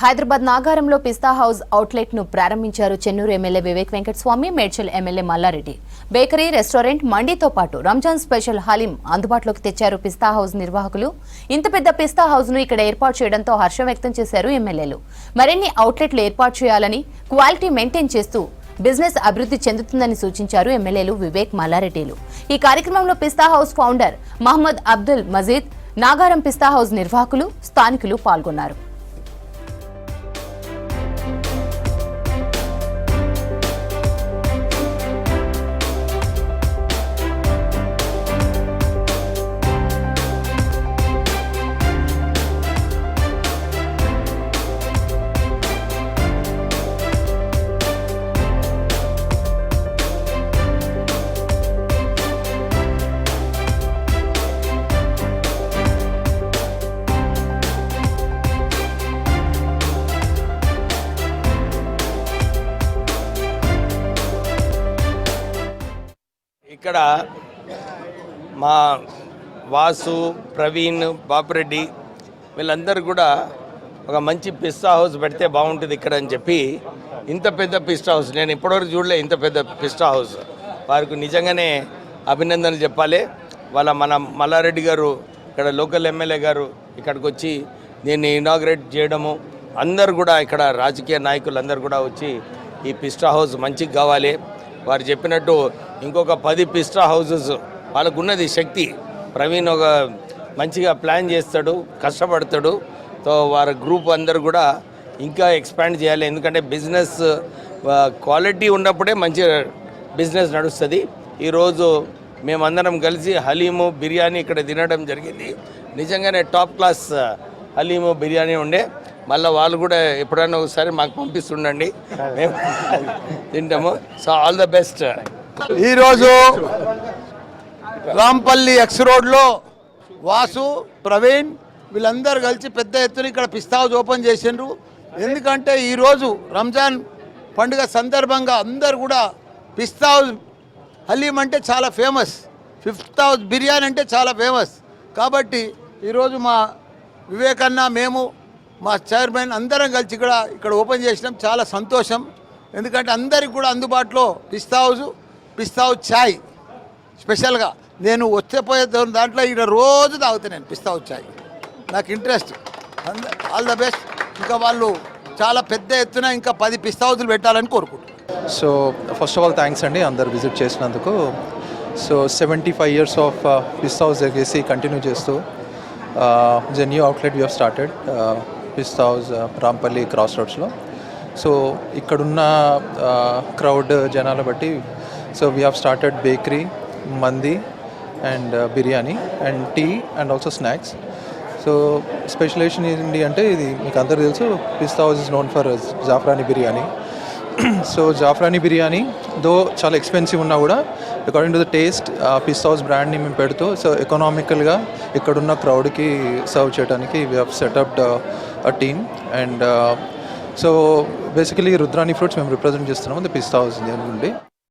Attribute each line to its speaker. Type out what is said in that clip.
Speaker 1: హైదరాబాద్ నాగారంలో Pista house outlet ను ప్రారంభించారు Chennur MLA Vivek Venkataswamy, Medchal MLA Mallareddy. Bakery, restaurant, మండీతో పాటు రంజాన్ స్పెషల్ హలీం అందుబాటులోకి తెచ్చారు పిస్తా హౌస్ నిర్వాహకులు. ఇంత పెద్ద పిస్తా హౌస్ ను ఇక్కడ ఏర్పాటు చేయడంతో హర్షం వ్యక్తం చేశారు ఎమ్మెల్యేలు. మరిన్ని అవుట్లెట్లు ఏర్పాటు చేయాలని, క్వాలిటీ మెయింటైన్ చేస్తూ బిజినెస్ అభివృద్ధి చెందుతుందని సూచించారు ఎమ్మెల్యేలు వివేక్, మల్లారెడ్డిలు. ఈ కార్యక్రమంలో పిస్తా హౌస్ ఫౌండర్ మహమ్మద్ అబ్దుల్ మజీద్, నాగారం పిస్తా హౌస్ నిర్వాహకులు, స్థానికులు పాల్గొన్నారు.
Speaker 2: ఇక్కడ మా వాసు, ప్రవీణ్, బాపురెడ్డి వీళ్ళందరూ కూడా ఒక మంచి పిస్తా హౌస్ పెడితే బాగుంటుంది ఇక్కడ అని చెప్పి ఇంత పెద్ద పిస్తా హౌస్ నేను ఇప్పటివరకు చూడలే. ఇంత పెద్ద పిస్తా హౌస్ వారికి నిజంగానే అభినందనలు చెప్పాలి. మన మల్లారెడ్డి గారు ఇక్కడ లోకల్ ఎమ్మెల్యే గారు ఇక్కడికి వచ్చి దీన్ని ఇనాగ్రేట్ చేయడము, అందరు కూడా ఇక్కడ రాజకీయ నాయకులు అందరు కూడా వచ్చి ఈ పిస్తా హౌస్ మంచిగా కావాలి. వారు చెప్పినట్టు ఇంకొక 10 పిస్తా హౌసెస్ వాళ్ళకున్నది శక్తి. ప్రవీణ్ ఒక మంచిగా ప్లాన్ చేస్తాడు, కష్టపడతాడు. సో వారి గ్రూప్ అందరు కూడా ఇంకా ఎక్స్పాండ్ చేయాలి. ఎందుకంటే బిజినెస్ క్వాలిటీ ఉన్నప్పుడే మంచి బిజినెస్ నడుస్తుంది. ఈరోజు మేమందరం కలిసి హలీము, బిర్యానీ ఇక్కడ తినడం జరిగింది. నిజంగానే టాప్ క్లాస్ హలీము, బిర్యానీ ఉండే. మళ్ళీ వాళ్ళు కూడా ఎప్పుడైనా ఒకసారి మాకు పంపిస్తుండండి, మేము తింటాము. So all the best.
Speaker 3: ఈరోజు రాంపల్లి ఎక్స్ రోడ్లో వాసు, ప్రవీణ్ వీళ్ళందరూ కలిసి పెద్ద ఎత్తున ఇక్కడ పిస్తా హౌస్ ఓపెన్ చేసిండ్రు. ఎందుకంటే ఈరోజు రంజాన్ పండుగ సందర్భంగా అందరు కూడా పిస్తా హౌస్ హలీం అంటే చాలా ఫేమస్, పిస్తా హౌస్ బిర్యానీ అంటే చాలా ఫేమస్. కాబట్టి ఈరోజు మా వివేకన్న, మేము, మా చైర్మన్ అందరం కలిసి ఇక్కడ ఓపెన్ చేసినాం. చాలా సంతోషం. ఎందుకంటే అందరికి కూడా అందుబాటులో పిస్తా హౌస్ ఛాయ్ స్పెషల్గా నేను వచ్చేపోయే దాంట్లో ఇక్కడ రోజు తాగుతాను. నేను పిస్తా హౌస్ ఛాయ్ నాకు ఇంట్రెస్ట్. All the best. ఇంకా వాళ్ళు చాలా పెద్ద ఎత్తున ఇంకా 10 పిస్తా హౌస్లు పెట్టాలని కోరుకుంటున్నాను.
Speaker 4: So first of all thanks అండి అందరు విజిట్ చేసినందుకు. So 75 years of Pista house చేసి కంటిన్యూ చేస్తూ the new outlet we have started Pista house Rampally cross రోడ్స్లో. సో ఇక్కడున్న క్రౌడ్ జనాలు బట్టి so we have started bakery, mandi and biryani and tea and also snacks. So specialization ఏంటి అంటే ఇది మీకు అందరూ తెలుసు, Pista house is known for Zafrani biryani. So Zafrani biryani దో చాలా ఎక్స్పెన్సివ్ ఉన్నా కూడా according to the taste Pista house బ్రాండ్ని మేము పెడుతూ సో ఎకనామికల్గా ఇక్కడున్న క్రౌడ్కి సర్వ్ చేయడానికి we have setupped a team. And so basically Rudrani fruits మేము రిప్రజెంట్ చేస్తున్నాము ద పిస్తా హౌస్ నుండి.